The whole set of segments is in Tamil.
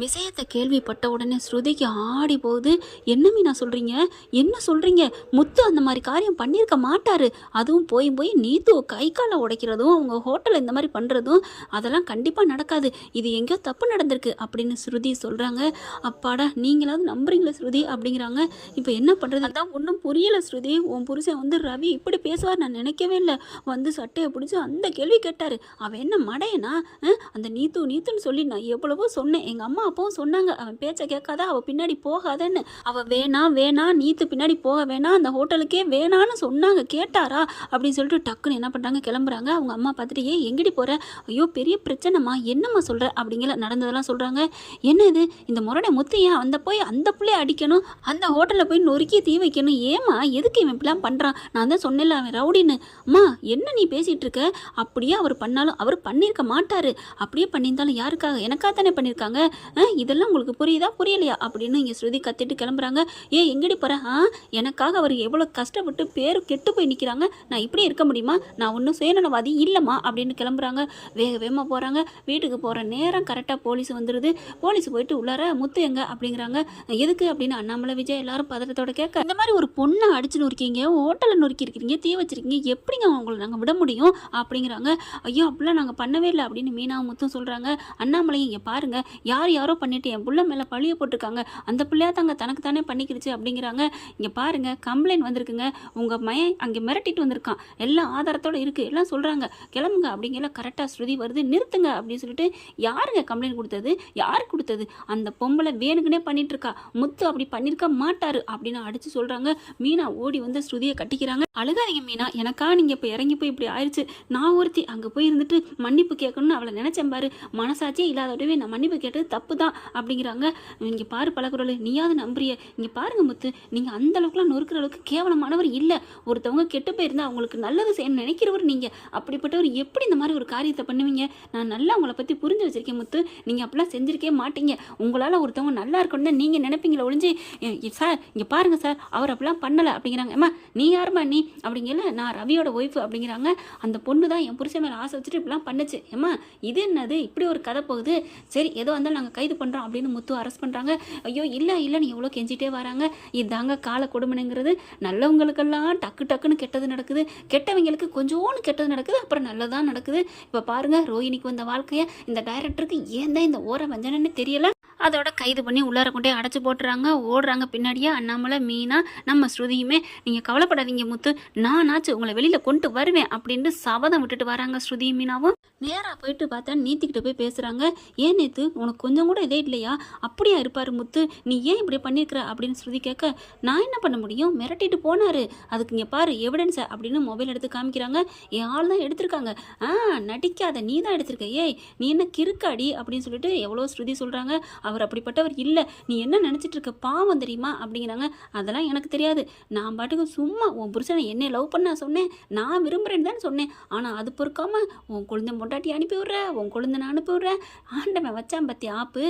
விஷயத்தை கேள்விப்பட்ட உடனே ஸ்ருதிக்கு ஆடி போகுது. என்ன மீனா சொல்கிறீங்க, என்ன சொல்கிறீங்க? முத்து அந்த மாதிரி காரியம் பண்ணியிருக்க மாட்டார். அதுவும் போய் போய் நீத்து கை காலை உடைக்கிறதும் அவங்க ஹோட்டலில் இந்த மாதிரி பண்ணுறதும் அதெல்லாம் கண்டிப்பாக நடக்காது. இது எங்கேயோ தப்பு நடந்திருக்கு அப்படின்னு ஸ்ருதி சொல்கிறாங்க. அப்பாடா நீங்களாவது நம்புறீங்களா ஸ்ருதி அப்படிங்கிறாங்க. இப்போ என்ன பண்ணுறது, அதான் ஒன்றும் புரியலை ஸ்ருதி. உன் புருஷன் வந்து ரவி இப்படி பேசுவார் நான் நினைக்கவே இல்லை. வந்து சட்டையை பிடிச்சி அந்த கேள்வி கேட்டார். அவன் என்ன மடையனா? அந்த நீத்துன்னு சொல்லி நான் எவ்வளவோ சொன்னேன். எங்கள் அம்மா அப்பவும் சொன்னாங்க அவன் பேச்சை கேட்காத, அவள் பின்னாடி போகாதன்னு. அவள் வேணாம் நீத்து பின்னாடி போக வேணாம், அந்த ஹோட்டலுக்கே வேணான்னு சொன்னாங்க. கேட்டாரா அப்படின்னு சொல்லிட்டு டக்குன்னு என்ன பண்ணுறாங்க, கிளம்புறாங்க. அவங்க அம்மா பார்த்துட்டு எங்கடி போகிற, ஐயோ பெரிய பிரச்சனைம்மா, என்னம்மா சொல்கிற அப்படிங்கிற நடந்ததெல்லாம் சொல்கிறாங்க. என்ன இது இந்த முரடை முத்து ஏன் அந்த போய் அந்த பிள்ளைய அடிக்கணும், அந்த ஹோட்டலில் போய் நொறுக்கி தீ வைக்கணும், ஏமா எதுக்கு இவன் இப்படிலாம் பண்ணுறான், நான் தான் சொன்னேன்ல அவன் ரவுடின்னு. அம்மா என்ன நீ பேசிகிட்டு இருக்க, அப்படியே அவர் பண்ணாலும் அவர் பண்ணியிருக்க மாட்டார், அப்படியே பண்ணியிருந்தாலும் யாருக்காக, எனக்காக தானே பண்ணியிருக்காங்க. இதெல்லாம் உங்களுக்கு புரியுதா புரியலையா அப்படின்னு இங்கே ஸ்ருதி கத்திட்டு கிளம்புறாங்க. எங்கடி போகிறேன், எனக்காக அவர் எவ்வளோ கஷ்டப்பட்டு பேர் கெட்டு போய் நிற்கிறாங்க, நான் இப்படி இருக்க முடியுமா, நான் ஒன்றும் சுயநலவாதி இல்லைம்மா அப்படின்னு கிளம்புறாங்க. வேகமாக போகிறாங்க. வீட்டுக்கு போகிற நேரம் கரெக்டாக போலீஸ் வந்துடுது. போலீஸ் போயிட்டு உள்ளார முத்து எங்க அப்படிங்கிறாங்க. எதுக்கு அப்படின்னு அண்ணாமலை விஜய் எல்லாரும் பதட்டத்தோட கேட்க, இந்த மாதிரி ஒரு பொண்ணை அடிச்சு நொறுக்கீங்க, ஹோட்டலில் நொறுக்கி இருக்கிறீங்க, தீ வச்சிருக்கீங்க, எப்படிங்க உங்களை நாங்கள் விட முடியும் அப்படிங்கிறாங்க. ஐயோ அப்படிலாம் நாங்கள் பண்ணவே இல்லை அப்படின்னு மீனா முத்தும் சொல்கிறாங்க. அண்ணாமலை இங்கே பாருங்க, யாரோ பண்ணிட்டு என் புள்ள மேலே பழிய போட்டிருக்காங்க, அந்த பிள்ளையா தாங்க தனக்கு தானே பண்ணிக்கிடுச்சு அப்படிங்கிறாங்க. இங்கே பாருங்க கம்ப்ளைண்ட் வந்திருக்குங்க, உங்கள் மயன் அங்கே மிரட்டிட்டு வந்திருக்கான், எல்லாம் ஆதாரத்தோடு இருக்குது, எல்லாம் சொல்கிறாங்க, கிளம்புங்க அப்படிங்கிற கரெக்டாக ஸ்ருதி வருது. நிறுத்துங்க அப்படின்னு சொல்லிட்டு, யாருங்க கம்ப்ளைண்ட் கொடுத்தது, யார் கொடுத்தது, அந்த பொம்பளை வேணுக்குனே பண்ணிட்டு இருக்கா, முத்து அப்படி பண்ணியிருக்க மாட்டாரு அப்படின்னு அடித்து சொல்கிறாங்க. மீனா ஓடி வந்து ஸ்ருதியை கட்டிக்கிறாங்க. அழுகாதீங்க மீனா, எனக்கா நீங்கள் இப்போ இறங்கி போய் இப்படி ஆயிடுச்சு, நான் ஒருத்தி அங்கே போய் இருந்துட்டு மன்னிப்பு கேட்கணும்னு அவளை நினச்சேன் பாரு, மனசாட்சியே இல்லாதவே நான் மன்னிப்பு கேட்டது தப்பு தான் அப்படிங்கிறாங்க. இங்கே பாரு பழகுறோல, நீயாவது நம்புறிய, இங்கே பாருங்க முத்து, நீங்கள் அந்த அளவுக்குலாம் நொறுக்கிற அளவுக்கு கேவலமானவர் இல்லை. ஒருத்தவங்க கெட்டு போயிருந்தா அவங்களுக்கு நல்லது செய்யணும்னு நினைக்கிறவர் நீங்கள், அப்படிப்பட்டவர் எப்படி இந்த மாதிரி ஒரு காரியத்தை பண்ணுவீங்க, நான் நல்லா உங்களை பற்றி புரிஞ்சு வச்சிருக்கேன் முத்து, நீங்கள் அப்படிலாம் செஞ்சிருக்கே மாட்டீங்க, உங்களால் ஒருத்தவங்க நல்லா இருக்கணும்னு நீங்கள் நினைப்பீங்களா ஒழிஞ்சு, சார் இங்கே பாருங்க சார் அவர் அப்படிலாம் பண்ணலை அப்படிங்கிறாங்க. அம்மா நீ யாருமா நீ அப்படிங்கல, நான் ரவியோட ஒய்ஃபு அப்படிங்கிறாங்க. அந்த பொண்ணு தான் என் புருஷன் மேலே ஆசை வச்சுட்டு இப்படிலாம் பண்ணுச்சு. ஏம்மா இது என்னது இப்படி ஒரு கதை போகுது, சரி ஏதோ வந்தாலும் நாங்கள் கைது பண்ணுறோம் அப்படின்னு முத்து அரெஸ்ட் பண்ணுறாங்க. ஐயோ இல்லைன்னு எவ்வளோ கெஞ்சிட்டே வராங்க. இதாங்க கால கொடுமைங்கிறது, நல்லவங்களுக்கெல்லாம் டக்குன்னு கெட்டது நடக்குது, கெட்டவங்களுக்கு கொஞ்சோன்னு கெட்டது நடக்குது, அப்புறம் நல்லதான் நடக்குது. இப்போ பாருங்க ரோஹிணிக்கு வந்த வாழ்க்கையை இந்த டைரக்டருக்கு ஏன் தான் இந்த ஓர வஞ்சனன்னு தெரியல. அதோட கைது பண்ணி உள்ளார கொண்டே அடைச்சி போட்டுறாங்க. ஓடுறாங்க பின்னாடியே அண்ணாமலை மீனா நம்ம ஸ்ருதியுமே. நீங்கள் கவலைப்படாதீங்க முத்து, நானாச்சு உங்களை வெளியில் கொண்டு வருவேன் அப்படின்ட்டு சபதம் விட்டுட்டு வராங்க ஸ்ருதியும் மீனாவும். நேராக போயிட்டு பார்த்தா நீத்திக்கிட்ட போய் பேசுகிறாங்க. ஏன் நேத்து உனக்கு கொஞ்சம் கூட இதே இல்லையா, அப்படியா இருப்பார் முத்து, நீ ஏன் இப்படி பண்ணியிருக்கிற அப்படின்னு ஸ்ருதி கேட்க, நான் என்ன பண்ண முடியும், மிரட்டிட்டு போனார், அதுக்கு இங்கே பாரு எவிடன்ஸை அப்படின்னு மொபைல் எடுத்து காமிக்கிறாங்க. என் ஆள் தான் எடுத்திருக்காங்க. நடிக்காத, நீ தான் எடுத்திருக்க, ஏய் நீ என்ன கிறுக்காடி அப்படின்னு சொல்லிட்டு எவ்வளோ ஸ்ருதி சொல்கிறாங்க. அவர் அப்படிப்பட்டவர் இல்லை, நீ என்ன நினச்சிட்டு இருக்க, பாவம் தெரியுமா அப்படிங்கிறாங்க. அதெல்லாம் எனக்கு தெரியாது, நான் பாட்டுக்கு சும்மா உன் புருஷனை என்னை லவ் பண்ண சொன்னேன், நான் விரும்புகிறேன்னு தான் சொன்னேன், ஆனால் அது பொறுக்காம உன் குழந்தை பொண்டாட்டி அனுப்பி விட்றேன், உன் குழந்தை நான் அனுப்பி விட்றேன், ஆண்டவன் வச்சான் பற்றி ஆப்பு,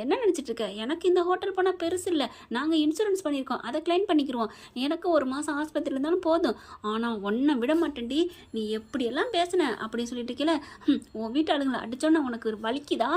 என்ன நினச்சிட்டு இருக்க, எனக்கு இந்த ஹோட்டல் போனால் பெருசு இல்லை, நாங்கள் இன்சூரன்ஸ் பண்ணியிருக்கோம், அதை கிளைம் பண்ணிக்கிறோம், எனக்கு ஒரு மாதம் ஆஸ்பத்திரி இருந்தாலும் போதும், ஆனால் ஒன்றை விட மாட்டேன்டி, நீ எப்படியெல்லாம் பேசின அப்படின்னு சொல்லிட்டு இருக்கல, உன் வீட்டு ஆளுங்களை அடித்தோன்னா உனக்கு வலிக்குதா,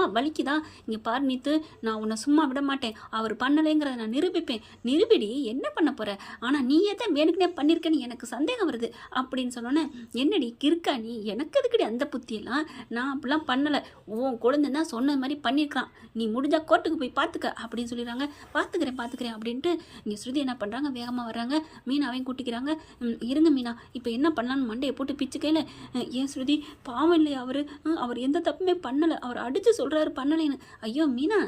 இங்கே பாரு நீத்து, நான் உன்னை சும்மா விட மாட்டேன், அவர் பண்ணலைங்கிறத நான் நிரூபிப்பேன், நிரூபிடி என்ன பண்ண போகிற, ஆனால் நீயே தான் வேணுக்குனே பண்ணியிருக்கேன்னு எனக்கு சந்தேகம் வருது அப்படின்னு சொன்னோன்னே, என்னடி கிறுக்கா நீ, எனக்கு எதுக்கடி அந்த புத்தியெல்லாம், நான் அப்படிலாம் பண்ணலை, உன் குழந்தை தான் சொன்ன மாதிரி பண்ணியிருக்கான், நீ முடிஞ்சால் கோர்ட்டுக்கு போய் பார்த்துக்க அப்படின்னு சொல்லிடுறாங்க. பார்த்துக்கிறேன் அப்படின்ட்டு இங்கே ஸ்ருதி என்ன பண்ணுறாங்க, வேகமாக வர்றாங்க. மீனாவையும் கூட்டிக்கிறாங்க. இருங்க மீனா இப்போ என்ன பண்ணலான்னு மண்டையை போட்டு பிச்சுக்கையில், ஏன் ஸ்ருதி பாவம் இல்லையா அவர் எந்த தப்புமே பண்ணலை, அவர் அடித்து சொல்கிறாரு பண்ணலைன்னு. ஐயோ மீனா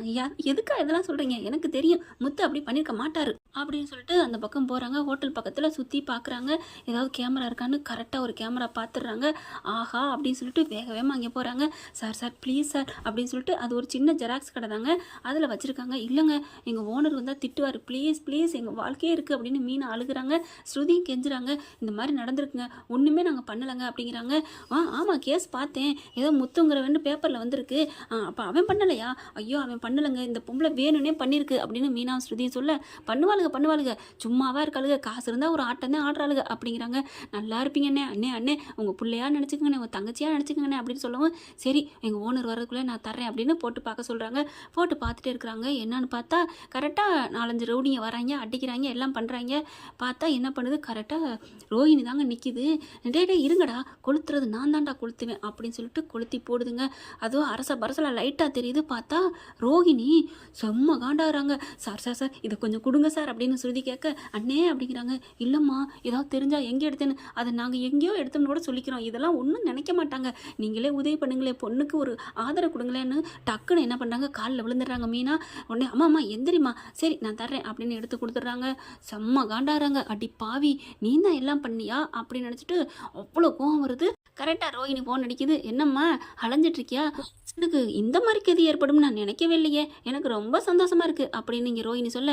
எதுக்கா இதெல்லாம் சொல்கிறீங்க, எனக்கு தெரியும் முத்து அப்படி பண்ணியிருக்க மாட்டார் அப்படின்னு சொல்லிட்டு அந்த பக்கம் போகிறாங்க. ஹோட்டல் பக்கத்தில் சுற்றி பார்க்குறாங்க, ஏதாவது கேமரா இருக்கான்னு கரெக்டாக ஒரு கேமரா பார்த்துடுறாங்க. ஆஹா அப்படின்னு சொல்லிட்டு வேகமாக அங்கே போகிறாங்க. சார் ப்ளீஸ் சார் அப்படின்னு சொல்லிட்டு, அது ஒரு சின்ன ஜெராக்ஸ் கடை தாங்க, அதில் வச்சுருக்காங்க. இல்லைங்க எங்கள் ஓனர் வந்தால் திட்டுவார், ப்ளீஸ் எங்கள் வாழ்க்கையே இருக்குது அப்படின்னு மீனா அழுகுறாங்க. ஸ்ருதியும் கெஞ்சுறாங்க, இந்த மாதிரி நடந்திருக்குங்க, ஒன்றுமே நாங்கள் பண்ணலைங்க அப்படிங்கிறாங்க. ஆமாம் கேஸ் பார்த்தேன், ஏதோ முத்துங்கிறவன்னு பேப்பரில் வந்திருக்கு, அப்போ அவன் பண்ணலையா, ஐயோ அவன் பண்ணலைங்க, இந்த பொம்பளை வேணும்னே பண்ணியிருக்கு அப்படின்னு மீனா ஸ்ருதியும் சொல்ல, பண்ணுவாளுங்க பண்ணுவாளுங்க பண்ணுவாளுங்க, சும்மாவா இருக்காளுங்க, காசு இருந்தால் ஒரு ஆட்டம் தான் ஆடுறாளுங்க அப்படிங்கிறாங்க. நல்லா இருப்பீங்க அண்ணே, அண்ணே அண்ணே உங்கள் பிள்ளையா நினச்சிக்கங்கண்ணே, உங்கள் தங்கச்சியாக நினச்சிக்கங்கண்ணே அப்படின்னு சொல்லவும், சரி எங்கள் ஓனர் வரதுக்குள்ளே நான் தரேன் அப்படின்னு போட்டு பார்க்க சொல்கிறாங்க. போட்டு பார்த்துட்டே இருக்கிறாங்க. என்னன்னு பார்த்தா கரெக்டாக 4-5 ரவுடிங்க வராங்க, அடிக்கிறாங்க, எல்லாம் பண்ணுறாங்க. பார்த்தா என்ன பண்ணுது, கரெக்டாக ரோஹிணி தாங்க நிற்கிது. டே இருங்கடா, கொளுத்துறது நான் தான்டா கொளுத்துவேன் அப்படின்னு சொல்லிட்டு கொளுத்தி போடுதுங்க. அதுவும் அரச பரசலாக லைட்டாக தெரியுது. பார்த்தா ரோஹிணி செம்ம காண்டாகிறாங்க. சார் சார் சார் இதை கொஞ்சம் கொடுங்க சார் அப்படின்னு ஸ்ருதி கேட்க, அண்ணே அப்படிங்கிறாங்க. இல்லைம்மா ஏதாவது தெரிஞ்சால் எங்கே எடுத்தேன்னு, அதை நாங்கள் எங்கேயோ எடுத்தோம்னு கூட சொல்லிக்கிறோம், இதெல்லாம் ஒன்றும் நினைக்க மாட்டாங்க, நீங்களே உதவி பண்ணுங்களே, பொண்ணுக்கு ஒரு ஆதரவு கொடுங்களேன்னு டக்குன்னு என்ன பண்ணுறாங்க, காலில் விழுந்துடுறாங்க மீனா. உடனே அம்மா எந்திரிம்மா, சரி நான் தர்றேன் அப்படின்னு எடுத்து கொடுத்துட்றாங்க. செம்ம காண்டாகிறாங்க. அடி பாவி நீ தான் எல்லாம் பண்ணியா அப்படின்னு நினச்சிட்டு அவ்வளோ கோவம் வருது. கரெக்டாக ரோஹிணி ஃபோன் அடிக்குது. என்னம்மா அலைஞ்சிட்ருக்கியா, எனக்கு இந்த மாதிரி கதி ஏற்படும் நான் நினைக்கவே இல்லையே, எனக்கு ரொம்ப சந்தோஷமாக இருக்குது அப்படின்னு இங்கே ரோஹிணி சொல்ல,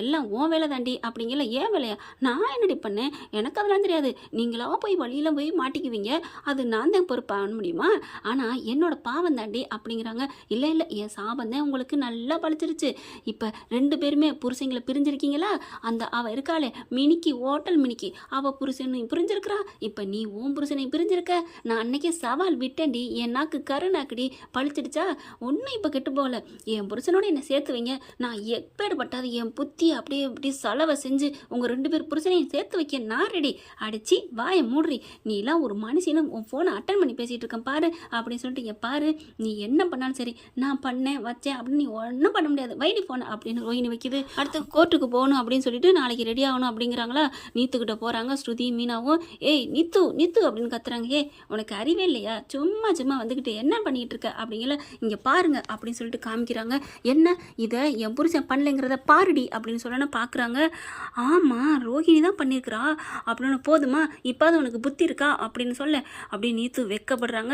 எல்லாம் உன் வேலை தாண்டி அப்படிங்கல. ஏன் வேலையா, நான் என்னடி பண்ணேன், எனக்கு அதெல்லாம் தெரியாது, நீங்களாக போய் வழியில் போய் மாட்டிக்குவீங்க, அது நான் தான் பொறுப்பாக முடியுமா, ஆனால் என்னோட பாவம் தாண்டி அப்படிங்கிறாங்க. இல்லை என் சாபம் தான் உங்களுக்கு நல்லா பழிச்சிருச்சு. இப்போ 2 பேருமே புருஷங்களை பிரிஞ்சிருக்கீங்களா, அந்த அவள் இருக்காளே மினிக்கி, ஹோட்டல் மினிக்கி, அவள் புருஷனையும் பிரிஞ்சிருக்கிறா, இப்போ நீ உன் புருஷனையும் பிரிஞ்சிருக்க. நான் அன்னைக்கே சவால் விட்டேன்டி, என் நாக்கு கருநாக்குடி, பழிச்சிடுச்சா, ஒன்றும் இப்போ கெட்டு போகல, என் புருஷனோட என்னை சேர்த்து வைங்க, நான் எப்பேற்பட்டாது என் புத்தியை அப்படியே இப்படி செலவை செஞ்சு உங்கள் 2 பேர் புருஷனையும் சேர்த்து வைக்க நான் ரெடி. அடிச்சு வாயை மூடுறி, நீலாம் ஒரு மனுஷனும் உன் ஃபோனை அட்டன் பண்ணி பேசிகிட்டு இருக்கேன் பாரு அப்படின்னு சொல்லிட்டு, இங்கே பாரு நீ என்ன பண்ணாலும் சரி, நான் பண்ணேன் வச்சேன் அப்படின்னு நீ ஒன்றும் பண்ண முடியாது, வைடி ஃபோனை அப்படின்னு ரோஹிணி வைக்குது. அடுத்து கோர்ட்டுக்கு போகணும் அப்படின்னு சொல்லிட்டு நாளைக்கு ரெடி ஆகணும் அப்படிங்கிறாங்களா. நீத்துக்கிட்ட போகிறாங்க ஸ்ருதி மீனாவும். நீத்து நீத்து அப்படின்னு கத்துறாங்க. உனக்கு அறிவே இல்லையா, சும்மா சும்மா வந்துக்கிட்டு என்ன பண்ணிகிட்டு இருக்க அப்படிங்கல, இங்கே பாருங்க அப்படின்னு சொல்லிட்டு காமிக்கிறாங்க. என்ன இதை என் புருஷன் பண்ணலைங்கிறத பாருடி அப்படின்னு சொல்லணும். பார்க்குறாங்க. ஆமாம் ரோஹிணி தான் பண்ணியிருக்கிறா அப்படின்னு, போதுமா இப்போது உனக்கு புத்தி இருக்கா அப்படின்னு சொல்ல அப்படின்னு நீத்து வெக்கப்படுறாங்க.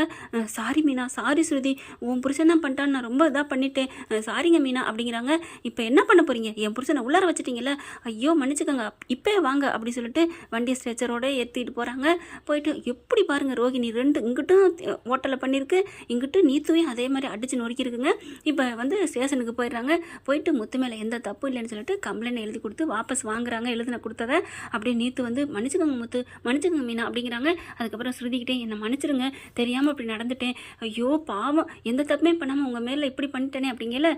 சாரி மீனா, சாரி ஸ்ருதி, உன் புருஷன் தான் பண்ணிட்டான்னு நான் ரொம்ப இதாக பண்ணிட்டேன், சாரிங்க மீனா அப்படிங்கிறாங்க. இப்போ என்ன பண்ண போகிறீங்க, என் புருஷனை உள்ளார வச்சுட்டீங்கல்ல, ஐயோ மன்னிச்சுக்கோங்க, இப்போ வாங்க அப்படின்னு சொல்லிட்டு வண்டியை ஸ்ட்ரெச்சரோட ஏற்றிட்டு போகிறாங்க. போயிட்டு எப்படி பாருங்க ரோஹிணி 2 இங்கிட்டும் ஹோட்டலில் பண்ணியிருக்கு, இங்கிட்டு நீத்துவையும் அதே மாதிரி அடித்து நொறுக்கியிருக்குங்க. இப்போ வந்து ஸ்டேஷனுக்கு போயிடுறாங்க. போயிட்டு முத்து மேலே எந்த தப்பு இல்லைன்னு சொல்லிட்டு கம்ப்ளைண்ட் எழுதி கொடுத்து வாபஸ் வாங்குறாங்க. எழுதின கொடுத்ததை அப்படியே நீத்து வந்து மன்னிச்சுக்கோங்க முத்து, மன்னிச்சுக்கோங்க மீனா அப்படிங்கிறாங்க. அதுக்கப்புறம் ஸ்ருதிக்கிட்டே என்னை மன்னிச்சிருங்க, தெரியாமல் இப்படி நடந்துட்டேன், ஐயோ பாவம் எந்த தப்புமே பண்ணாமல் உங்கள் மேலே இப்படி பண்ணிட்டேனே அப்படிங்கல.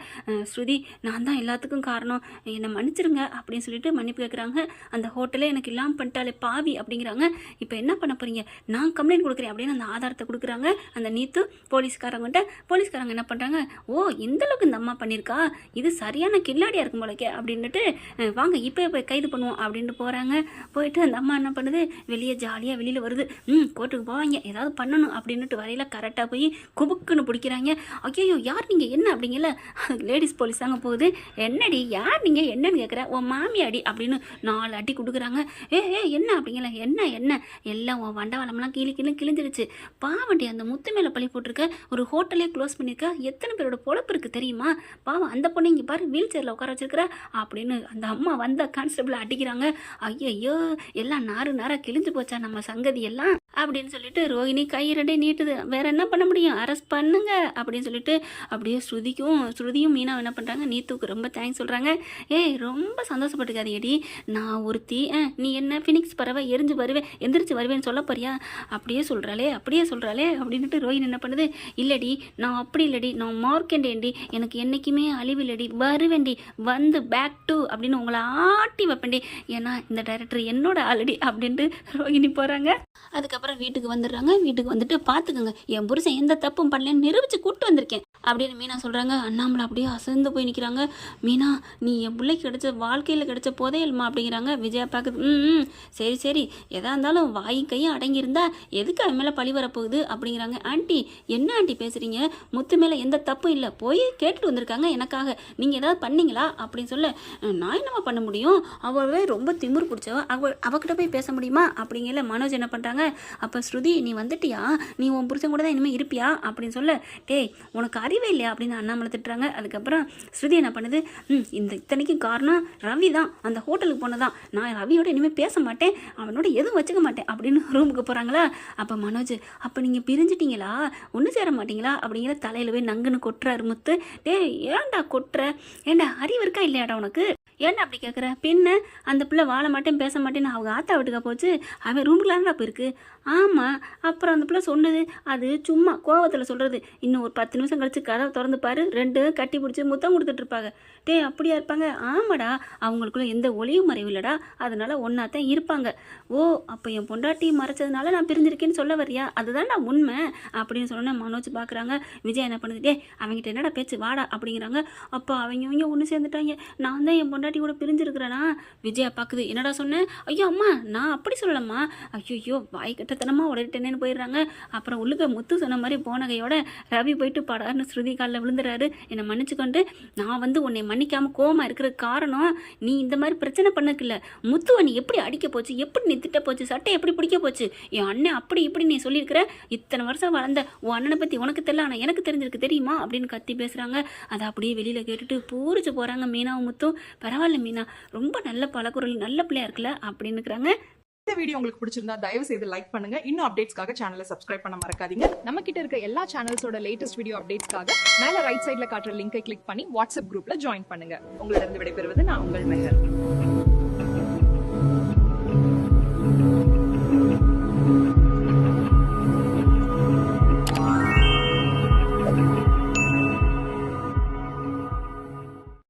ஸ்ருதி நான் தான் எல்லாத்துக்கும் காரணம், என்னை மன்னிச்சிருங்க அப்படின்னு சொல்லிட்டு மன்னிப்பு கேட்குறாங்க. அந்த ஹோட்டலே எனக்கு இல்லாமல் பண்ணிட்டாலே பாவி அப்படிங்கிறாங்க. இப்போ என்ன பண்ண போகிறீங்க, நான் கம்ப்ளைண்ட் கொடுக்குறேன் அப்படின்னு அந்த ஆதாரத்தை கொடுக்குறாங்க அந்த நீத்து போலீஸ்காரங்கிட்ட. போலீஸ்காரங்க என்ன பண்ணுறாங்க, ஓ இந்தளவுக்கு இந்த அம்மா பண்ணியிருக்கா, இது சரியான கில்லாடியாக இருக்கும் போலக்கே அப்படின்ட்டு, வாங்க இப்போ போய் கைது பண்ணுவோம் அப்படின்ட்டு போகிறாங்க. போயிட்டு அந்த அம்மா என்ன பண்ணுது, வெளியே ஜாலியாக வெளியில் வருது. கோர்ட்டுக்கு போவாங்க, ஏதாவது பண்ணணும் அப்படின்ட்டு வரையில் கரெக்டாக போய் குபுக்குன்னு பிடிக்கிறாங்க. ஐயோ யார் நீங்கள் என்ன அப்படிங்கல, அதுக்கு லேடிஸ் போலீஸ் தாங்க போகுது. என்னடி யார் நீங்கள் என்னன்னு கேட்குற, உன் மாமியாடி அப்படின்னு 4 அடி கொடுக்குறாங்க. என்ன அப்படிங்கல, என்ன என்ன எல்லாம் உன் வண்டவாளம்லாம் கிழிஞ்சிருச்சு, பாவண்டி அந்த முத்து மேலே பழி போட்டிருக்க, ஒரு ஹோட்டலே க்ளோஸ் பண்ணியிருக்க, எத்தனை பேரோட பொழப்பு இருக்குது தெரியுமா, பாவம் அந்த பொண்ணு இங்கே பாரு வீல் சேரில் உட்கார வச்சிருக்கிற அப்படின்னு அந்த அம்மா வந்த கான்ஸ்டபிளை அடிக்கிறாங்க. ஐயோ எல்லாம் நாராக கிழிஞ்சு போச்சா நம்ம சங்கதி எல்லாம் அப்படின்னு சொல்லிட்டு ரோஹிணி கை 2 நீட்டுது. வேற என்ன பண்ண முடியும், அரெஸ்ட் பண்ணுங்க அப்படின்னு சொல்லிட்டு அப்படியே ஸ்ருதியும் மீனா என்ன பண்ணுறாங்க, நீத்துக்கு ரொம்ப தேங்க்ஸ் சொல்கிறாங்க. ரொம்ப சந்தோஷப்பட்டுக்காதீங்கடி, நான் ஒருத்தி, நீ என்ன ஃபினிக்ஸ் பறவை எந்திரிச்சு வருவேன்னு சொல்ல போறியா, அப்படியே சொல்கிறாளே அப்படின்ட்டு ரோஹிணி என்ன பண்ணுது, இல்லடி நான் அப்படி இல்லடி, நான் மார்க்கண்டேன்டி, எனக்கு என்றைக்குமே அழிவு இல்லடி, வருவேண்டி, வந்து பேக் டு அப்படின்னு உங்களை ஆட்டி வைப்பேன்டி, ஏன்னா இந்த டைரக்டர் என்னோட ஆல்ரெடி அப்படின்ட்டு ரோஹிணி போகிறாங்க. அதுக்கப்புறம் வீட்டுக்கு வந்துடுறாங்க. வீட்டுக்கு வந்துட்டு பார்த்துக்கோங்க என் புருஷன் எந்த தப்பும் பண்ணலன்னு நிரூபித்து கூப்பிட்டு வந்திருக்கேன் அப்படின்னு மீனா சொல்கிறாங்க. அண்ணாமலை அப்படியே அசந்து போய் நிற்கிறாங்க. மீனா நீ என் பிள்ளைக்கு கிடைச்ச வாழ்க்கையில் கிடைச்ச புதையல்மா அப்படிங்கிறாங்க. விஜயா பார்க்குது. சரி எதா இருந்தாலும் வாயும் கையும் அடங்கியிருந்தா எதுக்கு அவன் மேலே பழி வரப்போகுது அப்படிங்கிறாங்க. ஆண்டி என்ன ஆண்டி பேசுகிறீங்க, முத்து மேலே எந்த தப்பும் இல்லை, போய் கேட்டுட்டு வந்திருக்காங்க எனக்காக, நீங்கள் ஏதாவது பண்ணீங்களா அப்படின்னு சொல்ல, நான் என்னமா பண்ண முடியும், அவளே ரொம்ப திமிர் பிடிச்சவ, அவகிட்ட போய் பேச முடியுமா அப்படிங்கல. மனோஜ் என்ன பண்ணுறாங்க, அப்போ ஸ்ருதி நீ வந்துட்டியா, நீ உன் புருஷன் கூட தான் இனிமேல் இருப்பியா அப்படின்னு சொல்ல, உனக்கு அறிவே இல்லையா அப்படின்னு அண்ணாமலை திட்டுறாங்க. அதுக்கப்புறம் ஸ்ருதி என்ன பண்ணுது, இந்த இத்தனைக்கும் காரணம் ரவி தான், அந்த ஹோட்டலுக்கு போனதான், நான் ரவியோட இனிமேல் பேச மாட்டேன், அவனோட எதுவும் வச்சுக்க மாட்டேன் அப்படின்னு ரூமுக்கு போகிறாங்களா. அப்போ மனோஜ் அப்போ நீங்கள் பிரிஞ்சிட்டிங்களா, ஒன்று சேர மாட்டிங்களா அப்படிங்கிற தலையில் போய் நங்குன்னு கொட்டுறாரு முத்து. ஏன்டா கொட்டுற, ஏண்டா அறிவு இருக்கா இல்லையாடா உனக்கு, ஏன்டா அப்படி கேட்குற? பின்ன அந்த பிள்ளை வாழ மாட்டேன் பேச மாட்டேன்னு அவங்க ஆத்தா வீட்டுக்கா போச்சு? அவன் ரூமுக்குலாம்டா போயிருக்கு. ஆமாம், அப்புறம் அந்த பிள்ளை சொன்னது அது சும்மா கோவத்தில் சொல்கிறது. இன்னும் ஒரு 10 நிமிஷம் கழிச்சு கதவை திறந்து பாரு, 2 கட்டி பிடிச்சி முத்தம் கொடுத்துட்டு இருப்பாங்க. டே அப்படியா இருப்பாங்க? ஆமாடா, அவங்களுக்குள்ள எந்த ஒளியும் மறைவு இல்லைடா, அதனால ஒன்றா தான் இருப்பாங்க. ஓ, அப்போ என் பொண்டாட்டி மறைச்சதுனால நான் பிரிஞ்சிருக்கேன்னு சொல்ல வரியா? அதுதான்டா உண்மை அப்படின்னு சொன்னோன்னே மனோஜ் பார்க்குறாங்க. விஜய் என்ன பண்ணுது, டே அவங்ககிட்ட என்னடா பேச்சு, வாடா அப்படிங்கிறாங்க. அப்போ அவங்க ஒன்று சேர்ந்துட்டாங்க. நான் தான் என் பொண்டாட்டி கூட பிரிஞ்சிருக்கிறேனா? விஜயா பார்க்குது. என்னடா சொன்னேன்? ஐயோ அம்மா, நான் அப்படி சொல்லலம்மா. ஐயோ வாய் கட்டத்தனமாக உடட்டேன்னு போயிடுறாங்க. அப்புறம் உள்ளுக்க முத்து சொன்ன மாதிரி போனகையோட ரவி போயிட்டு படார்னு ஸ்ருதி காலில் விழுந்துறாரு. என்னை மன்னிச்சுக்கொண்டு, நான் வந்து உன்னை மன்னிக்காமல் கோவமாக இருக்கிறதுக்கு காரணம் நீ இந்த மாதிரி பிரச்சனை பண்ணக்கில்ல. முத்துவை நீ எப்படி அடிக்க போச்சு, எப்படி நீ திட்ட போச்சு, சட்டை எப்படி பிடிக்க போச்சு, என் அண்ணன் அப்படி இப்படி நீ சொல்லியிருக்கிற, இத்தனை வருஷம் வளர்ந்த உன் அண்ணனை பற்றி உனக்கு தெரியல, ஆனால் எனக்கு தெரிஞ்சிருக்கு தெரியுமா அப்படின்னு கத்தி பேசுகிறாங்க. அதை அப்படியே வெளியில் கேட்டுட்டு பூரிச்சு போகிறாங்க மீனாவும் முத்தும். பரவாயில்ல மீனா, ரொம்ப நல்ல பழக்குறல், நல்ல பிள்ளையா இருக்குல்ல அப்படின்னு இருக்கிறாங்க. இந்த வீடியோ உங்களுக்கு பிடிச்சிருந்தா தயவு செய்து லைக் பண்ணுங்க. இன்னும் அப்டேட்ஸ்க்காக சேனலை சப்ஸ்கிரைப் பண்ண மறக்காதீங்க. நம்ம கிட்ட இருக்க எல்லா சேனல்ஸோட லேட்டஸ்ட் வீடியோ அப்டேட்ஸ்க்காக மேல ரைட் சைடுல காட்டுற லிங்கை கிளிக் பண்ணி வாட்ஸ்அப் குரூப்ல ஜாயின் பண்ணுங்க. உங்களிடம் விடைபெறுவது நான் உங்கள் மெஹர்.